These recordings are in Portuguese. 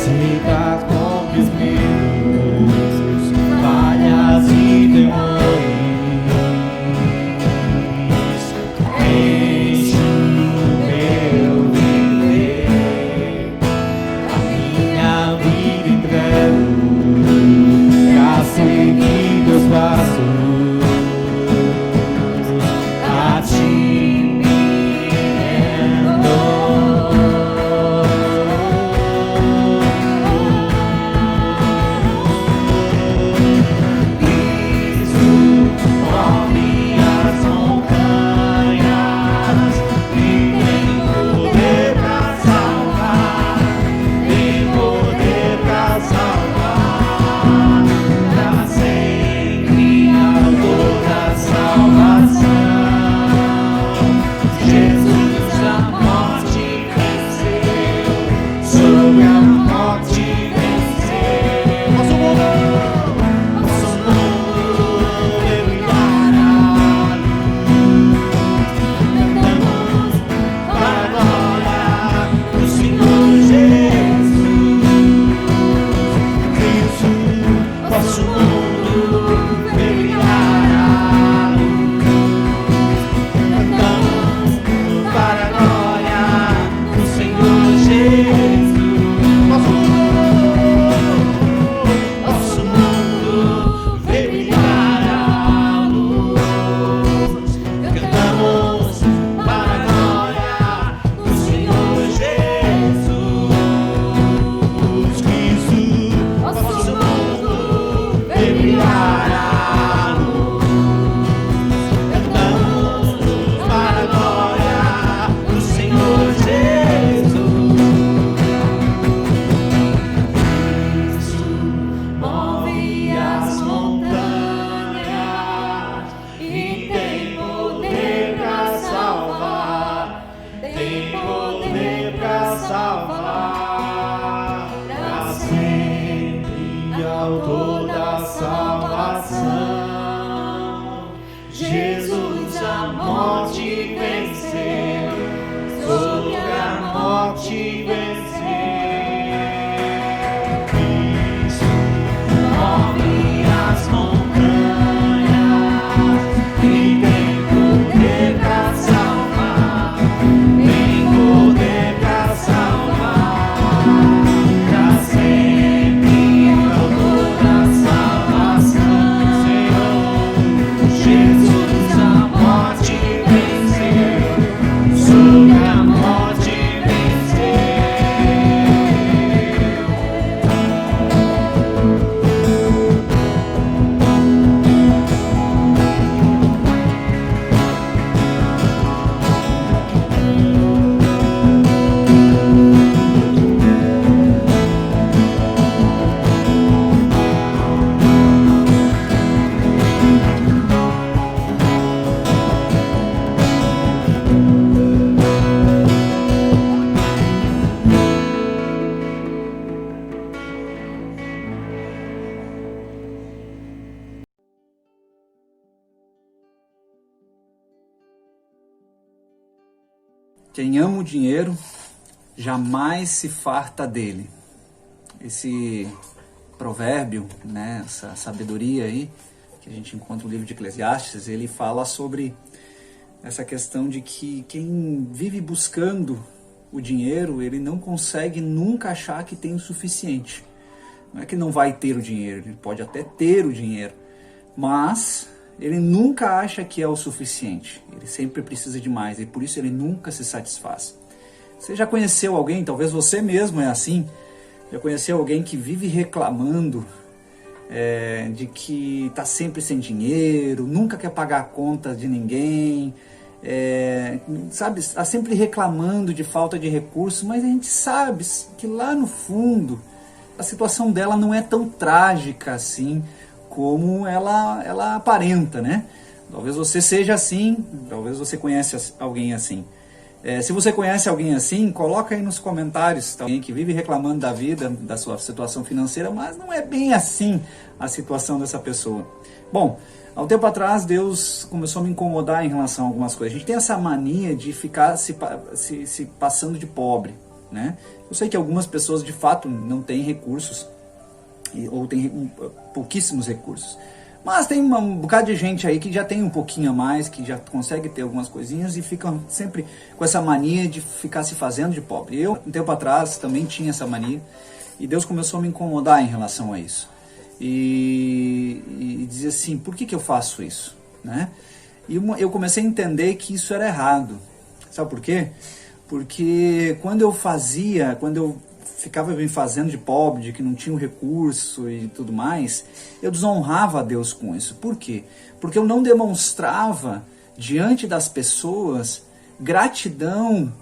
Aceita com os meus falhas e demônios. Enche o meu viver, a minha vida entrego a seguir teus passos. A ti me rendo. Cristo, move as montanhas e tem poder pra salvar, tem poder pra salvar, pra sempre autor da salvação. Jesus a morte venceu, sobre a morte venceu. Nosso mundo vê brilhar a luz. Cantamos para a glória do Senhor Jesus. Cristo, nosso mundo vê brilhar a luz. Cantamos para a glória do Senhor Jesus. Nosso mundo vê brilhar a luz. Cantamos para a glória do Senhor Jesus. Cristo, nosso mundo vê brilhar a luz. Cantamos para a glória do Senhor Jesus. Cristo move as montanhas e tem poder pra salvar, tem poder pra salvar, pra sempre autor da salvação. Jesus a morte venceu, sobre a morte venceu. Cristo move as montanhas e tem poder pra salvar, tem poder pra salvar, pra sempre autor da salvação. Senhor, Jesus a morte venceu, sobre a morte venceu. Quem ama o dinheiro jamais se farta dele. Esse provérbio, né, essa sabedoria aí que a gente encontra no livro de Eclesiastes, ele fala sobre essa questão de que quem vive buscando o dinheiro, ele não consegue nunca achar que tem o suficiente. Não é que não vai ter o dinheiro, ele pode até ter o dinheiro, mas ele nunca acha que é o suficiente. Ele sempre precisa de mais e por isso ele nunca se satisfaz. Você já conheceu alguém, talvez você mesmo é assim, já conheceu alguém que vive reclamando de que está sempre sem dinheiro, nunca quer pagar a conta de ninguém, sabe, está sempre reclamando de falta de recursos, mas a gente sabe que lá no fundo a situação dela não é tão trágica assim como ela aparenta, né? Talvez você seja assim, talvez você conhece alguém assim. Se você conhece alguém assim, coloca aí nos comentários, tá? Alguém que vive reclamando da vida, da sua situação financeira, mas não é bem assim a situação dessa pessoa. Bom, há um tempo atrás Deus começou a me incomodar em relação a algumas coisas. A gente tem essa mania de ficar se passando de pobre, né? Eu sei que algumas pessoas de fato não têm recursos, ou têm pouquíssimos recursos. Mas tem um bocado de gente aí que já tem um pouquinho a mais, que já consegue ter algumas coisinhas e ficam sempre com essa mania de ficar se fazendo de pobre. Eu, um tempo atrás, também tinha essa mania e Deus começou a me incomodar em relação a isso. E dizia assim, por que eu faço isso? Né? E eu comecei a entender que isso era errado. Sabe por quê? Porque quando eu ficava me fazendo de pobre, de que não tinha o recurso e tudo mais, eu desonrava a Deus com isso. Por quê? Porque eu não demonstrava diante das pessoas gratidão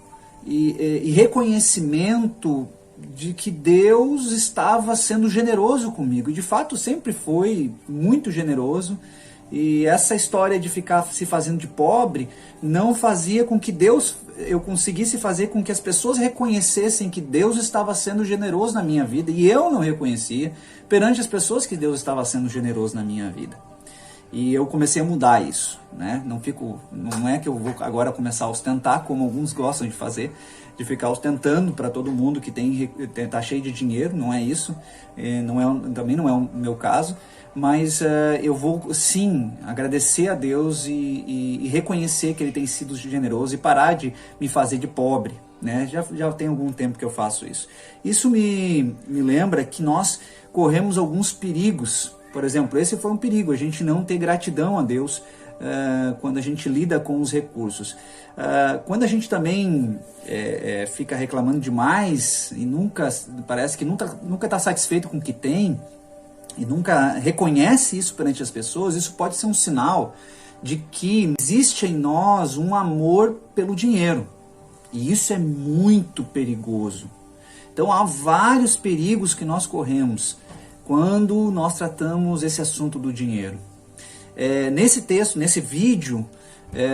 e reconhecimento de que Deus estava sendo generoso comigo. De fato, sempre foi muito generoso. E essa história de ficar se fazendo de pobre não fazia com que eu conseguisse fazer com que as pessoas reconhecessem que Deus estava sendo generoso na minha vida, e eu não reconhecia perante as pessoas que Deus estava sendo generoso na minha vida. E eu comecei a mudar isso, né? Não é que eu vou agora começar a ostentar, como alguns gostam de fazer, de ficar ostentando para todo mundo que tá cheio de dinheiro. Não é isso, também não é o meu caso. Mas eu vou sim agradecer a Deus e reconhecer que Ele tem sido generoso e parar de me fazer de pobre, né? Já tem algum tempo que eu faço isso. Isso me lembra que nós corremos alguns perigos. Por exemplo, esse foi um perigo, a gente não ter gratidão a Deus quando a gente lida com os recursos. Quando a gente também fica reclamando demais e parece que nunca está satisfeito com o que tem, e nunca reconhece isso perante as pessoas, isso pode ser um sinal de que existe em nós um amor pelo dinheiro. E isso é muito perigoso. Então há vários perigos que nós corremos quando nós tratamos esse assunto do dinheiro. Nesse texto, nesse vídeo,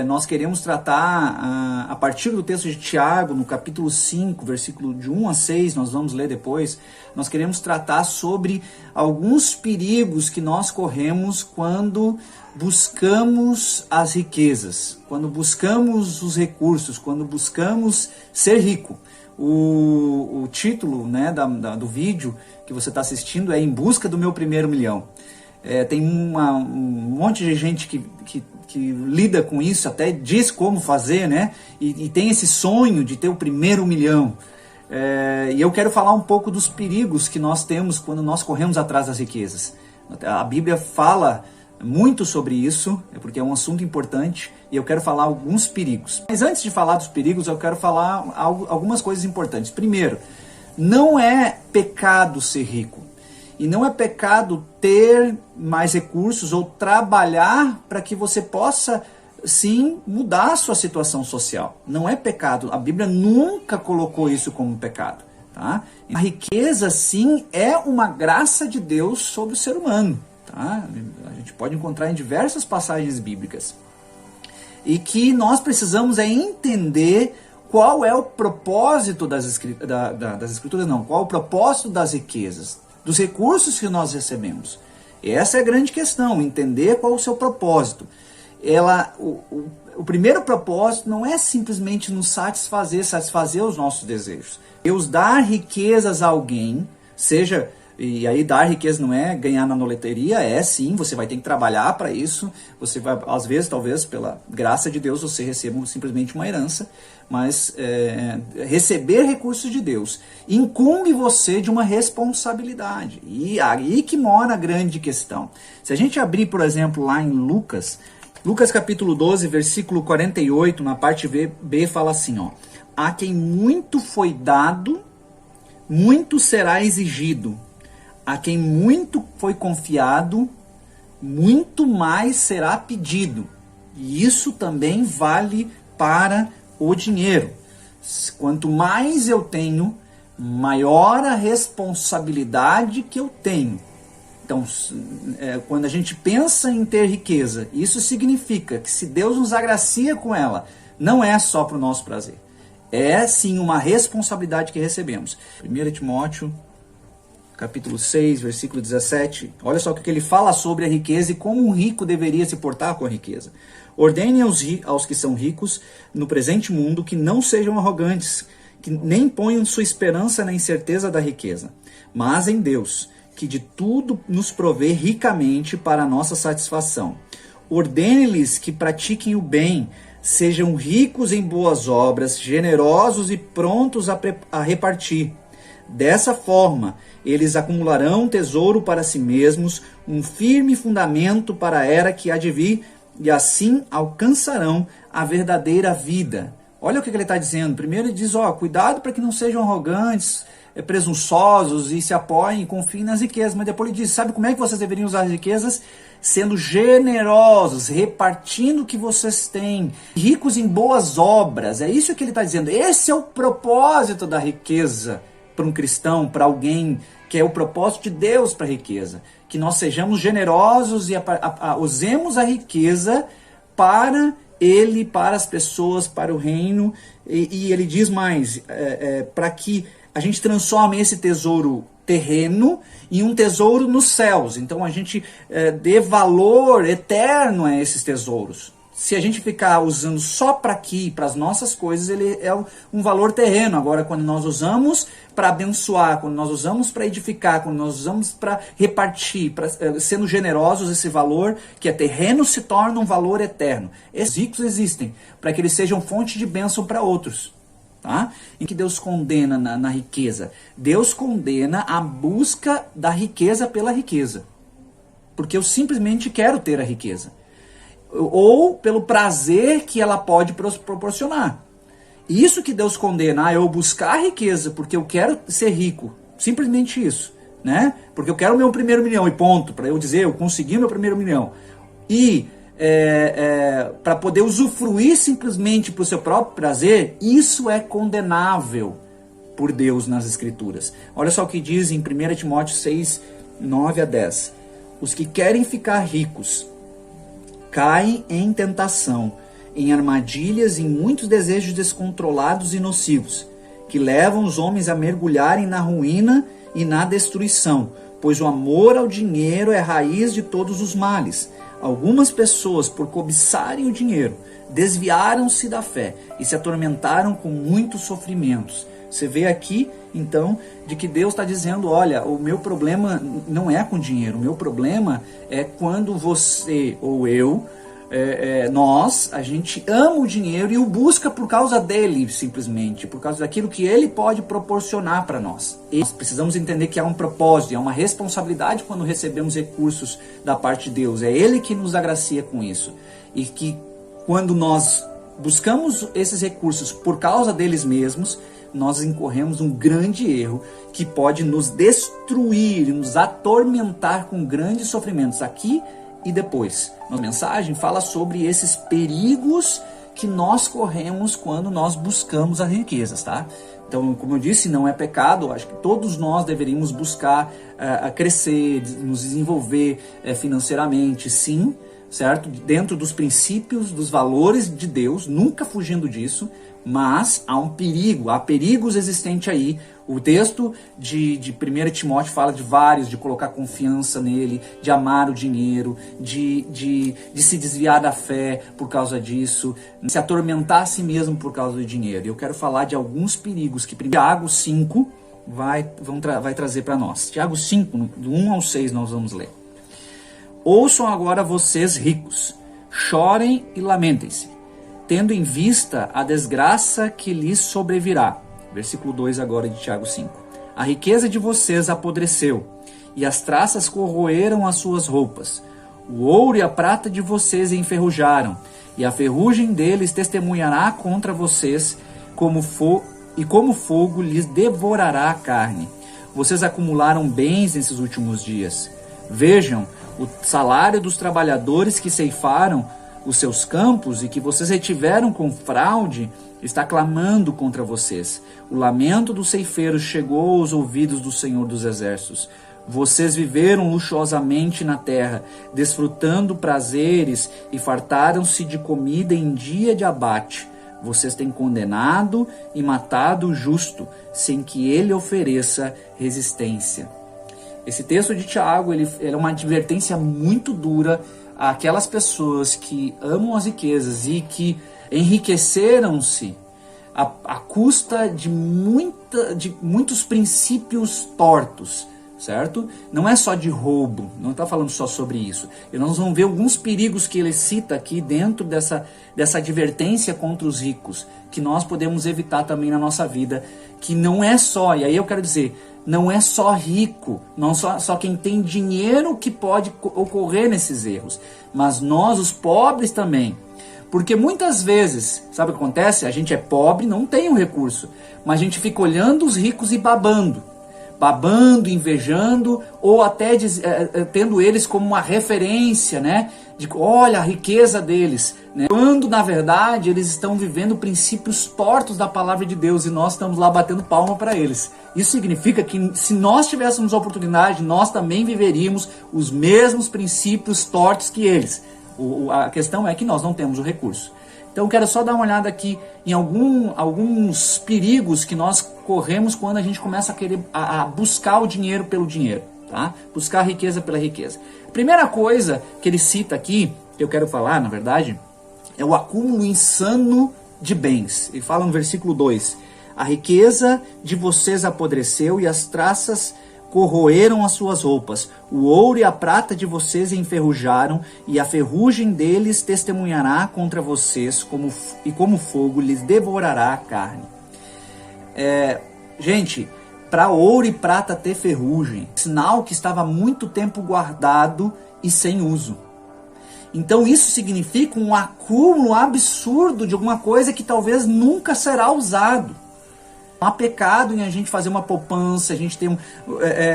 nós queremos tratar, a partir do texto de Tiago, no capítulo 5, versículo de 1 a 6, nós vamos ler depois, nós queremos tratar sobre alguns perigos que nós corremos quando buscamos as riquezas, quando buscamos os recursos, quando buscamos ser rico. O título, né, do vídeo que você está assistindo é Em Busca do Meu Primeiro Milhão. Tem um monte de gente que lida com isso, até diz como fazer, né? E tem esse sonho de ter o primeiro milhão. E eu quero falar um pouco dos perigos que nós temos quando nós corremos atrás das riquezas. A Bíblia fala muito sobre isso, porque é um assunto importante, e eu quero falar alguns perigos. Mas antes de falar dos perigos, eu quero falar algumas coisas importantes. Primeiro, não é pecado ser rico. E não é pecado ter mais recursos ou trabalhar para que você possa, sim, mudar a sua situação social. Não é pecado. A Bíblia nunca colocou isso como pecado. Tá? A riqueza, sim, é uma graça de Deus sobre o ser humano. Tá? A gente pode encontrar em diversas passagens bíblicas. E que nós precisamos entender qual é o propósito das escrituras, não, qual é o propósito das riquezas, dos recursos que nós recebemos. Essa é a grande questão, entender qual é o seu propósito. O primeiro propósito não é simplesmente nos satisfazer os nossos desejos. Deus dá riquezas a alguém, e aí dar riqueza não é ganhar na loteria, sim, você vai ter que trabalhar para isso, você vai, às vezes, talvez, pela graça de Deus, você receba simplesmente uma herança, mas receber recursos de Deus incumbe você de uma responsabilidade, e aí que mora a grande questão. Se a gente abrir, por exemplo, lá em Lucas capítulo 12, versículo 48, na parte B fala assim, ó: a quem muito foi dado, muito será exigido. A quem muito foi confiado, muito mais será pedido. E isso também vale para o dinheiro. Quanto mais eu tenho, maior a responsabilidade que eu tenho. Então, quando a gente pensa em ter riqueza, isso significa que se Deus nos agracia com ela, não é só para o nosso prazer. É sim uma responsabilidade que recebemos. 1 Timóteo capítulo 6, versículo 17, olha só o que ele fala sobre a riqueza e como um rico deveria se portar com a riqueza. Ordene aos que são ricos no presente mundo que não sejam arrogantes, que nem ponham sua esperança na incerteza da riqueza, mas em Deus, que de tudo nos provê ricamente para a nossa satisfação. Ordene-lhes que pratiquem o bem, sejam ricos em boas obras, generosos e prontos a repartir. Dessa forma, eles acumularão tesouro para si mesmos, um firme fundamento para a era que há de vir, e assim alcançarão a verdadeira vida. Olha o que ele está dizendo. Primeiro ele diz, cuidado para que não sejam arrogantes, presunçosos e se apoiem e confiem nas riquezas. Mas depois ele diz, sabe como é que vocês deveriam usar as riquezas? Sendo generosos, repartindo o que vocês têm, ricos em boas obras. É isso que ele está dizendo. Esse é o propósito da riqueza para um cristão, para alguém, que é o propósito de Deus para a riqueza. Que nós sejamos generosos e usemos a riqueza para ele, para as pessoas, para o reino. E ele diz mais, para que a gente transforme esse tesouro terreno em um tesouro nos céus. Então a gente dê valor eterno a esses tesouros. Se a gente ficar usando só para aqui, para as nossas coisas, ele é um valor terreno. Agora, quando nós usamos para abençoar, quando nós usamos para edificar, quando nós usamos para repartir, sendo generosos, esse valor que é terreno se torna um valor eterno. Esses ricos existem para que eles sejam fonte de bênção para outros. Tá? Em que Deus condena na riqueza? Deus condena a busca da riqueza pela riqueza. Porque eu simplesmente quero ter a riqueza. Ou pelo prazer que ela pode proporcionar. Isso que Deus condena, eu buscar a riqueza porque eu quero ser rico. Simplesmente isso. Né? Porque eu quero o meu primeiro milhão e ponto. Para eu dizer, eu consegui meu primeiro milhão. E para poder usufruir simplesmente para o seu próprio prazer, isso é condenável por Deus nas Escrituras. Olha só o que diz em 1 Timóteo 6, 9 a 10. Os que querem ficar ricos caem em tentação, em armadilhas e em muitos desejos descontrolados e nocivos, que levam os homens a mergulharem na ruína e na destruição, pois o amor ao dinheiro é a raiz de todos os males. Algumas pessoas, por cobiçarem o dinheiro, desviaram-se da fé e se atormentaram com muitos sofrimentos. Você vê aqui, então, de que Deus está dizendo, olha, o meu problema não é com dinheiro, o meu problema é quando você ou eu, a gente ama o dinheiro e o busca por causa dele, simplesmente, por causa daquilo que ele pode proporcionar para nós. E nós precisamos entender que há um propósito, há uma responsabilidade quando recebemos recursos da parte de Deus. É ele que nos agracia com isso. E que quando nós buscamos esses recursos por causa deles mesmos, nós incorremos um grande erro que pode nos destruir, nos atormentar com grandes sofrimentos aqui e depois. A mensagem fala sobre esses perigos que nós corremos quando nós buscamos as riquezas, tá? Então, como eu disse, não é pecado. Acho que todos nós deveríamos buscar crescer, nos desenvolver financeiramente, sim, certo? Dentro dos princípios, dos valores de Deus, nunca fugindo disso. Mas há um perigo, há perigos existentes aí. O texto de 1 Timóteo fala de vários, de colocar confiança nele, de amar o dinheiro, de se desviar da fé por causa disso, se atormentar a si mesmo por causa do dinheiro. Eu quero falar de alguns perigos que Tiago 5 vai trazer para nós. Tiago 5, do 1 ao 6 nós vamos ler. Ouçam agora vocês ricos, chorem e lamentem-se, tendo em vista a desgraça que lhes sobrevirá. Versículo 2 agora de Tiago 5. A riqueza de vocês apodreceu, e as traças corroeram as suas roupas. O ouro e a prata de vocês enferrujaram, e a ferrugem deles testemunhará contra vocês, como fogo lhes devorará a carne. Vocês acumularam bens nesses últimos dias. Vejam, o salário dos trabalhadores que ceifaram os seus campos e que vocês retiveram com fraude está clamando contra vocês. O lamento dos ceifeiros chegou aos ouvidos do Senhor dos Exércitos. Vocês viveram luxuosamente na terra, desfrutando prazeres e fartaram-se de comida em dia de abate. Vocês têm condenado e matado o justo, sem que ele ofereça resistência. Esse texto de Tiago ele é uma advertência muito dura àquelas pessoas que amam as riquezas e que enriqueceram-se à custa de muitos princípios tortos, certo? Não é só de roubo, não está falando só sobre isso. E nós vamos ver alguns perigos que ele cita aqui dentro dessa advertência contra os ricos, que nós podemos evitar também na nossa vida, que não é só, e aí eu quero dizer, não é só rico, não só quem tem dinheiro que pode ocorrer nesses erros, mas nós, os pobres também. Porque muitas vezes, sabe o que acontece? A gente é pobre, não tem um recurso, mas a gente fica olhando os ricos e babando, invejando, ou até tendo eles como uma referência, né? De olha a riqueza deles, né? Quando na verdade eles estão vivendo princípios tortos da palavra de Deus e nós estamos lá batendo palma para eles. Isso significa que se nós tivéssemos a oportunidade, nós também viveríamos os mesmos princípios tortos que eles. A questão é que nós não temos o recurso. Então eu quero só dar uma olhada aqui em alguns perigos que nós corremos quando a gente começa a querer a buscar o dinheiro pelo dinheiro, tá? Buscar a riqueza pela riqueza. A primeira coisa que ele cita aqui, que eu quero falar, na verdade, é o acúmulo insano de bens. Ele fala no versículo 2: a riqueza de vocês apodreceu e as traças corroeram as suas roupas. O ouro e a prata de vocês enferrujaram, e a ferrugem deles testemunhará contra vocês, como fogo lhes devorará a carne. Gente, para ouro e prata ter ferrugem, sinal que estava há muito tempo guardado e sem uso. Então isso significa um acúmulo absurdo de alguma coisa que talvez nunca será usado. Não há pecado em a gente fazer uma poupança, a gente tem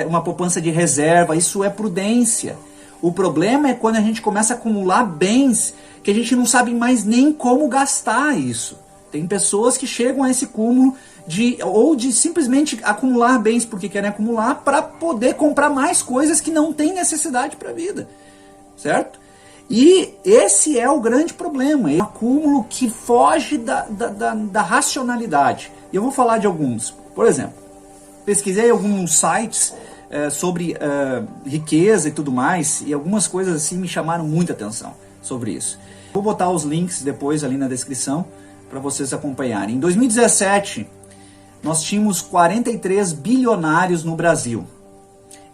uma poupança de reserva, isso é prudência. O problema é quando a gente começa a acumular bens que a gente não sabe mais nem como gastar isso. Tem pessoas que chegam a esse cúmulo de simplesmente acumular bens porque querem acumular para poder comprar mais coisas que não têm necessidade para a vida, certo? E esse é o grande problema, é o acúmulo que foge da racionalidade. E eu vou falar de alguns. Por exemplo, pesquisei alguns sites sobre riqueza e tudo mais, e algumas coisas assim me chamaram muita atenção sobre isso. Vou botar os links depois ali na descrição para vocês acompanharem. Em 2017, nós tínhamos 43 bilionários no Brasil.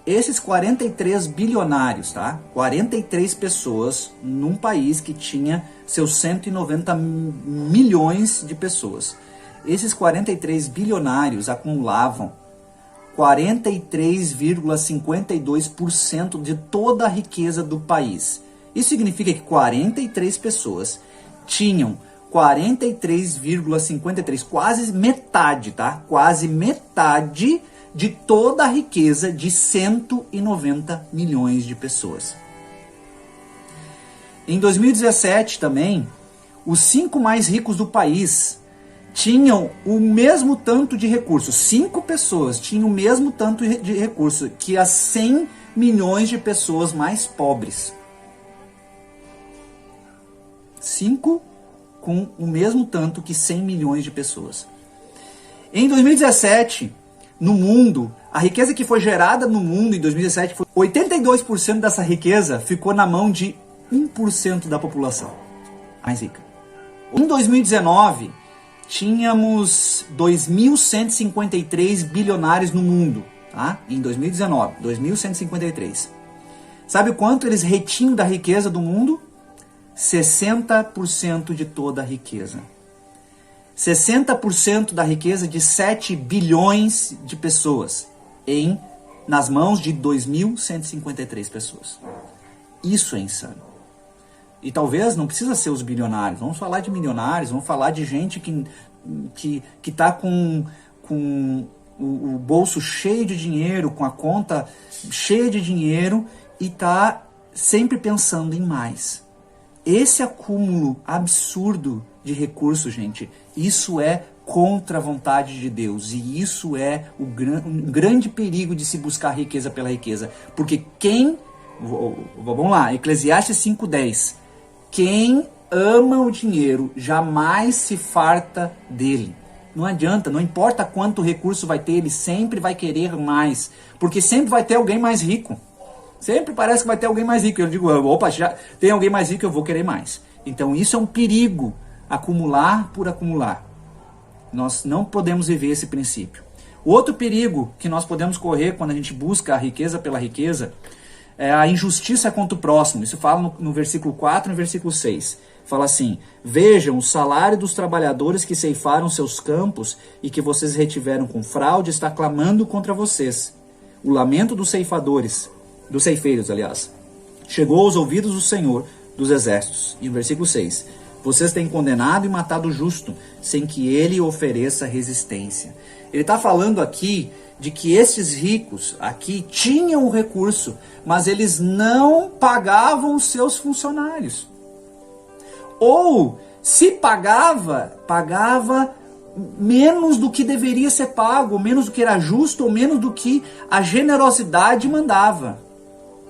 Esses 43 bilionários, tá? 43 pessoas num país que tinha seus 190 milhões de pessoas. Esses 43 bilionários acumulavam 43,52% de toda a riqueza do país. Isso significa que 43 pessoas tinham 43,53, quase metade, tá? Quase metade de toda a riqueza de 190 milhões de pessoas. Em 2017 também, os 5 mais ricos do país tinham o mesmo tanto de recursos. 5 pessoas tinham o mesmo tanto de recurso que as 100 milhões de pessoas mais pobres. 5 com o mesmo tanto que 100 milhões de pessoas. Em 2017, no mundo, a riqueza que foi gerada no mundo em 2017, 82% dessa riqueza ficou na mão de 1% da população mais rica. Em 2019, tínhamos 2.153 bilionários no mundo, tá? Em 2019, 2.153. Sabe quanto eles retinham da riqueza do mundo? 60% de toda a riqueza. 60% da riqueza de 7 bilhões de pessoas nas mãos de 2.153 pessoas. Isso é insano. E talvez não precisa ser os bilionários, vamos falar de milionários, vamos falar de gente que está com o bolso cheio de dinheiro, com a conta cheia de dinheiro e está sempre pensando em mais. Esse acúmulo absurdo de recursos, gente, isso é contra a vontade de Deus. E isso é um grande perigo de se buscar riqueza pela riqueza. Porque vamos lá, Eclesiastes 5:10. Quem ama o dinheiro jamais se farta dele. Não adianta, não importa quanto recurso vai ter, ele sempre vai querer mais. Porque sempre vai ter alguém mais rico. Sempre parece que vai ter alguém mais rico. Eu digo, opa, já tem alguém mais rico, eu vou querer mais. Então isso é um perigo, acumular por acumular. Nós não podemos viver esse princípio. O outro perigo que nós podemos correr quando a gente busca a riqueza pela riqueza é a injustiça contra o próximo. Isso fala no versículo 4 e no versículo 6. Fala assim: vejam, o salário dos trabalhadores que ceifaram seus campos e que vocês retiveram com fraude está clamando contra vocês. O lamento dos ceifadores, dos ceifeiros, aliás, chegou aos ouvidos do Senhor dos exércitos. E no versículo 6, vocês têm condenado e matado o justo, sem que ele ofereça resistência. Ele está falando aqui de que esses ricos aqui tinham o recurso, mas eles não pagavam os seus funcionários. Ou, se pagava menos do que deveria ser pago, menos do que era justo, ou menos do que a generosidade mandava.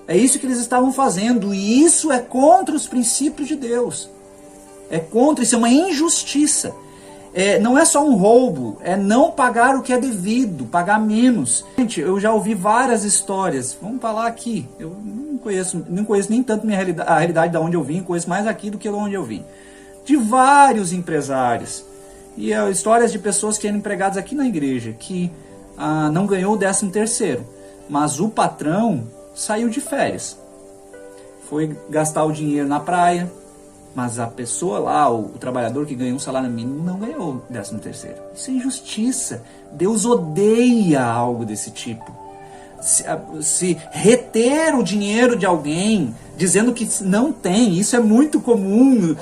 É isso que eles estavam fazendo, e isso é contra os princípios de Deus. É contra, isso é uma injustiça. Não é só um roubo, é não pagar o que é devido, pagar menos. Gente, eu já ouvi várias histórias, vamos falar aqui, eu não conheço nem tanto a realidade de onde eu vim, conheço mais aqui do que de onde eu vim. De vários empresários, e histórias de pessoas que eram empregadas aqui na igreja, que não ganhou o 13º, mas o patrão saiu de férias, foi gastar o dinheiro na praia, mas a pessoa lá, o trabalhador que ganhou um salário mínimo, não ganhou o 13º. Isso é injustiça. Deus odeia algo desse tipo. Se reter o dinheiro de alguém, dizendo que não tem, isso é muito comum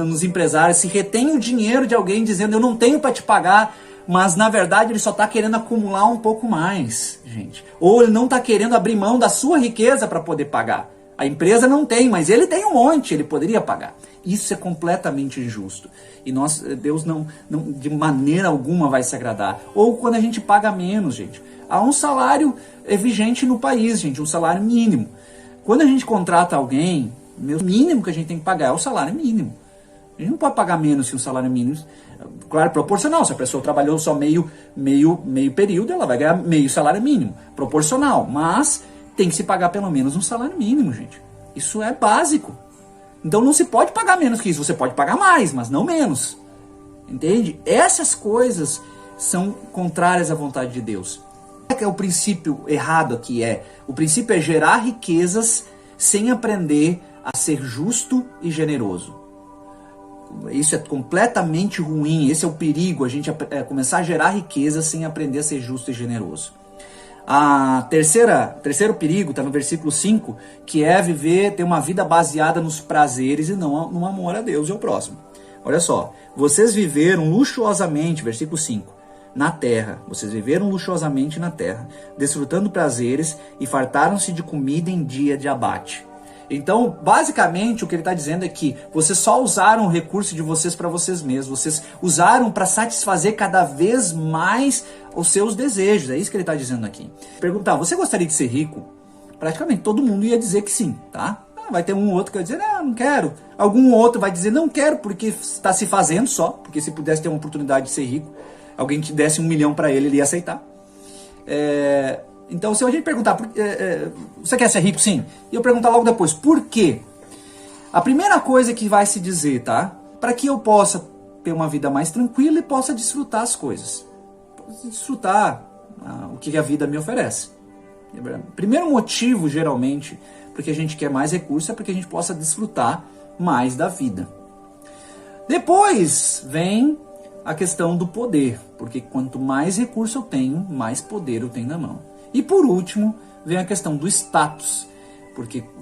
nos empresários. Se retém o dinheiro de alguém dizendo, eu não tenho para te pagar, mas na verdade ele só está querendo acumular um pouco mais, gente. Ou ele não está querendo abrir mão da sua riqueza para poder pagar. A empresa não tem, mas ele tem um monte, ele poderia pagar. Isso é completamente injusto. E Deus não de maneira alguma vai se agradar. Ou quando a gente paga menos, gente. Há um salário vigente no país, gente, um salário mínimo. Quando a gente contrata alguém, o mínimo que a gente tem que pagar é o salário mínimo. A gente não pode pagar menos que um salário mínimo. Claro, proporcional. Se a pessoa trabalhou só meio período, ela vai ganhar meio salário mínimo. Proporcional. Mas tem que se pagar pelo menos um salário mínimo, gente. Isso é básico. Então não se pode pagar menos que isso. Você pode pagar mais, mas não menos. Entende? Essas coisas são contrárias à vontade de Deus. É o princípio errado aqui. O princípio é gerar riquezas sem aprender a ser justo e generoso. Isso é completamente ruim. Esse é o perigo, a gente começar a gerar riquezas sem aprender a ser justo e generoso. Terceiro perigo está no versículo 5, que é ter uma vida baseada nos prazeres e não no amor a Deus e ao próximo. Olha só, vocês viveram luxuosamente, versículo 5, na terra. Vocês viveram luxuosamente na terra, desfrutando prazeres e fartaram-se de comida em dia de abate. Então, basicamente, o que ele está dizendo é que vocês só usaram o recurso de vocês para vocês mesmos. Vocês usaram para satisfazer cada vez mais os seus desejos. É isso que ele está dizendo aqui. Perguntar, você gostaria de ser rico? Praticamente todo mundo ia dizer que sim, tá? Vai ter um ou outro que vai dizer, não quero. Algum outro vai dizer, não quero, porque está se fazendo só. Porque se pudesse ter uma oportunidade de ser rico, alguém te desse 1 milhão para ele ia aceitar. Então, se a gente perguntar, você quer ser rico? Sim. E eu perguntar logo depois, por quê? A primeira coisa que vai se dizer, tá? Para que eu possa ter uma vida mais tranquila e possa desfrutar as coisas. Desfrutar o que a vida me oferece. O primeiro motivo, geralmente, porque a gente quer mais recursos é porque a gente possa desfrutar mais da vida. Depois vem a questão do poder, porque quanto mais recurso eu tenho, mais poder eu tenho na mão. E por último, vem a questão do status,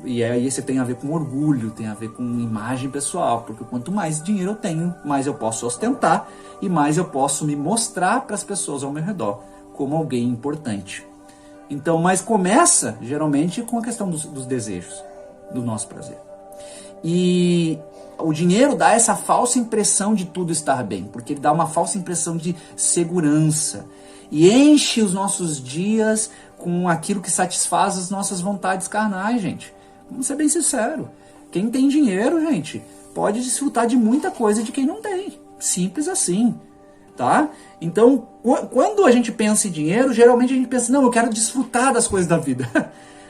e aí você tem a ver com orgulho, tem a ver com imagem pessoal, porque quanto mais dinheiro eu tenho, mais eu posso ostentar e mais eu posso me mostrar para as pessoas ao meu redor como alguém importante. Então, mas começa geralmente com a questão dos desejos, do nosso prazer. E o dinheiro dá essa falsa impressão de tudo estar bem, porque ele dá uma falsa impressão de segurança. E enche os nossos dias com aquilo que satisfaz as nossas vontades carnais, gente. Vamos ser bem sinceros. Quem tem dinheiro, gente, pode desfrutar de muita coisa de quem não tem. Simples assim, tá? Então, quando a gente pensa em dinheiro, geralmente a gente pensa, não, eu quero desfrutar das coisas da vida.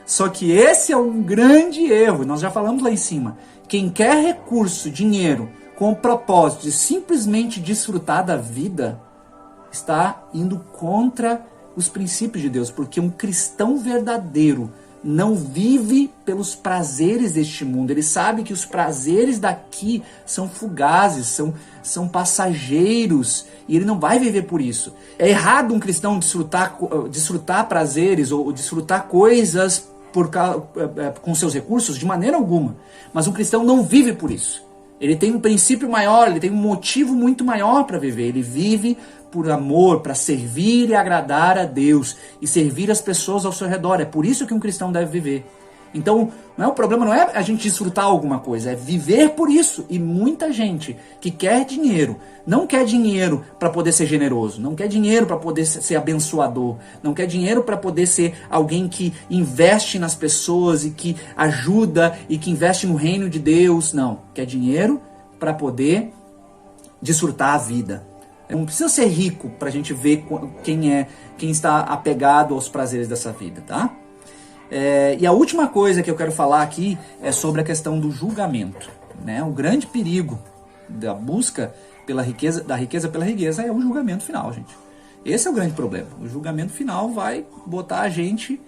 Só que esse é um grande erro. Nós já falamos lá em cima. Quem quer recurso, dinheiro, com o propósito de simplesmente desfrutar da vida, está indo contra os princípios de Deus, porque um cristão verdadeiro não vive pelos prazeres deste mundo. Ele sabe que os prazeres daqui são fugazes, são passageiros, e ele não vai viver por isso. É errado um cristão desfrutar prazeres ou desfrutar coisas com seus recursos, de maneira alguma. Mas um cristão não vive por isso. Ele tem um princípio maior, ele tem um motivo muito maior para viver. Ele vive por amor, para servir e agradar a Deus e servir as pessoas ao seu redor. É por isso que um cristão deve viver. Então, o problema não é a gente desfrutar alguma coisa, é viver por isso. E muita gente que quer dinheiro, não quer dinheiro para poder ser generoso, não quer dinheiro para poder ser abençoador, não quer dinheiro para poder ser alguém que investe nas pessoas e que ajuda e que investe no reino de Deus. Não, quer dinheiro para poder desfrutar a vida. Não precisa ser rico para a gente ver quem está apegado aos prazeres dessa vida, tá? E a última coisa que eu quero falar aqui é sobre a questão do julgamento, né? O grande perigo da busca da riqueza pela riqueza é o julgamento final, gente. Esse é o grande problema. O julgamento final vai botar a gente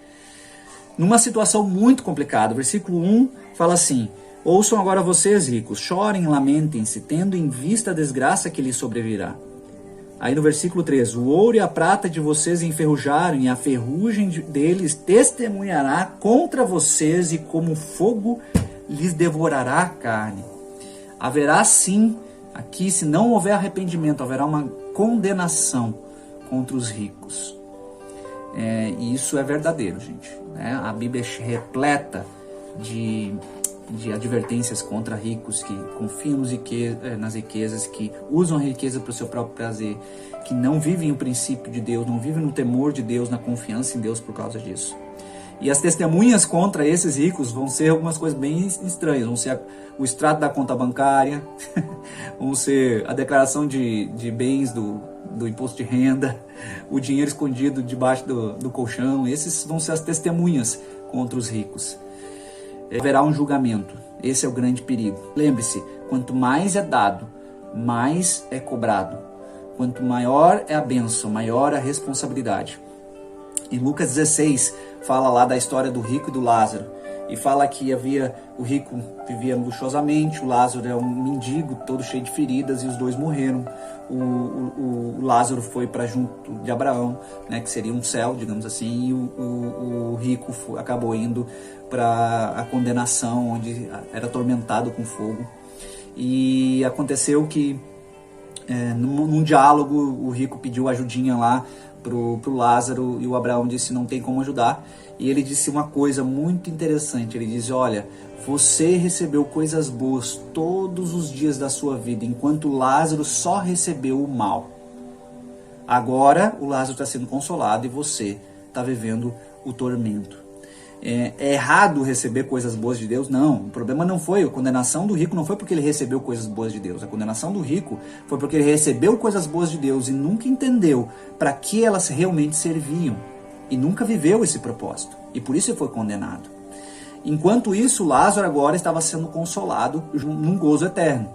numa situação muito complicada. O versículo 1 fala assim: ouçam agora vocês ricos, chorem, lamentem-se, tendo em vista a desgraça que lhes sobrevirá. Aí no versículo 3, o ouro e a prata de vocês enferrujaram, e a ferrugem deles testemunhará contra vocês, e como fogo lhes devorará a carne. Haverá sim, aqui, se não houver arrependimento, haverá uma condenação contra os ricos. E isso é verdadeiro, gente, né? A Bíblia é repleta de advertências contra ricos que confiam nas riquezas, que usam a riqueza para o seu próprio prazer, que não vivem o princípio de Deus, não vivem no temor de Deus, na confiança em Deus por causa disso. E as testemunhas contra esses ricos vão ser algumas coisas bem estranhas. Vão ser o extrato da conta bancária, vão ser a declaração de bens do imposto de renda, o dinheiro escondido debaixo do colchão. Esses vão ser as testemunhas contra os ricos. Haverá um julgamento. Esse é o grande perigo. Lembre-se, quanto mais é dado, mais é cobrado. Quanto maior é a bênção, maior a responsabilidade. Em Lucas 16, fala lá da história do rico e do Lázaro. E fala que o rico vivia luxuosamente, o Lázaro é um mendigo, todo cheio de feridas, e os dois morreram. O Lázaro foi para junto de Abraão, né, que seria um céu, digamos assim, e o rico acabou indo para a condenação, onde era atormentado com fogo. E aconteceu que, num diálogo, o rico pediu ajudinha lá pro Lázaro, e o Abraão disse: não tem como ajudar. E ele disse uma coisa muito interessante. Ele disse: olha, você recebeu coisas boas todos os dias da sua vida, enquanto Lázaro só recebeu o mal. Agora o Lázaro está sendo consolado e você está vivendo o tormento. É errado receber coisas boas de Deus? Não, o problema não foi, a condenação do rico não foi porque ele recebeu coisas boas de Deus. A condenação do rico foi porque ele recebeu coisas boas de Deus e nunca entendeu para que elas realmente serviam, e nunca viveu esse propósito, e por isso ele foi condenado. Enquanto isso, Lázaro agora estava sendo consolado num gozo eterno.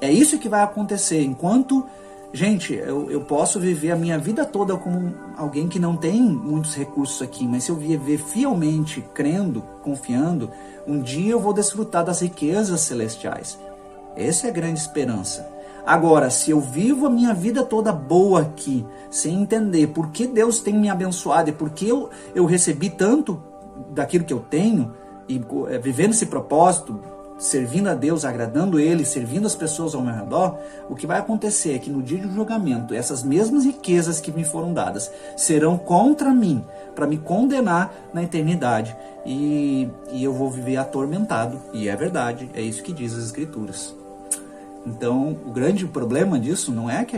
É isso que vai acontecer. Enquanto, gente, eu posso viver a minha vida toda como alguém que não tem muitos recursos aqui, mas se eu viver fielmente, crendo, confiando, um dia eu vou desfrutar das riquezas celestiais. Essa é a grande esperança. Agora, se eu vivo a minha vida toda boa aqui, sem entender por que Deus tem me abençoado e por que eu recebi tanto daquilo que eu tenho, e vivendo esse propósito, servindo a Deus, agradando Ele, servindo as pessoas ao meu redor, o que vai acontecer é que no dia do julgamento, essas mesmas riquezas que me foram dadas serão contra mim, para me condenar na eternidade, e eu vou viver atormentado. E é verdade, é isso que diz as Escrituras. Então, o grande problema disso não é que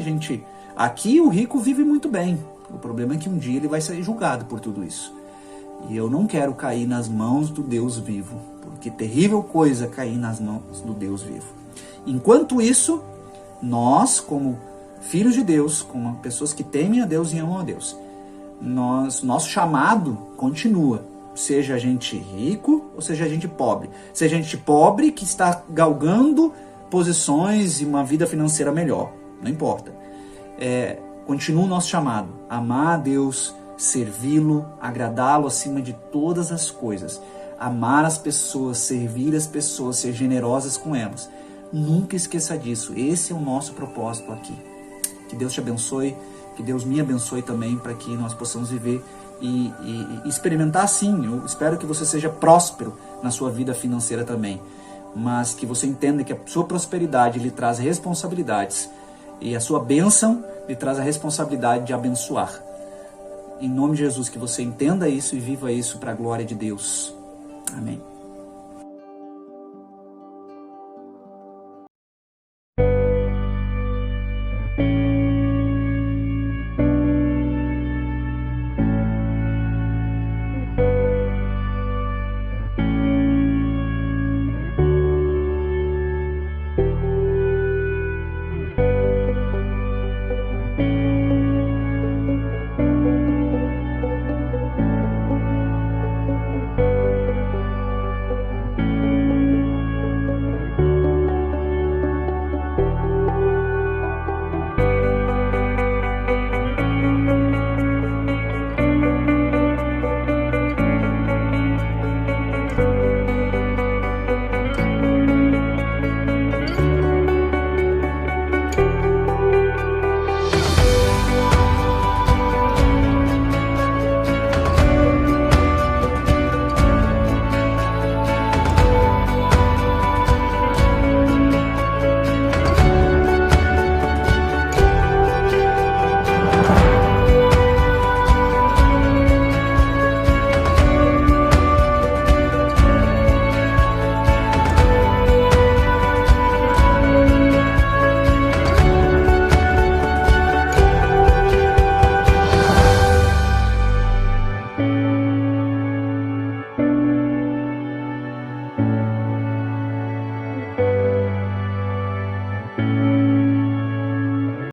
aqui o rico vive muito bem. O problema é que um dia ele vai ser julgado por tudo isso. E eu não quero cair nas mãos do Deus vivo, porque terrível coisa cair nas mãos do Deus vivo. Enquanto isso, nós, como filhos de Deus, como pessoas que temem a Deus e amam a Deus, nosso chamado continua. Seja a gente rico ou seja a gente pobre. Seja a gente pobre que está galgando posições e uma vida financeira melhor, não importa. Continua o nosso chamado, amar a Deus, servi-lo, agradá-lo acima de todas as coisas, amar as pessoas, servir as pessoas, ser generosas com elas. Nunca esqueça disso, esse é o nosso propósito aqui. Que Deus te abençoe, que Deus me abençoe também, para que nós possamos viver e experimentar sim. Eu espero que você seja próspero na sua vida financeira também, mas que você entenda que a sua prosperidade lhe traz responsabilidades, e a sua bênção lhe traz a responsabilidade de abençoar. Em nome de Jesus, que você entenda isso e viva isso para a glória de Deus. Amém.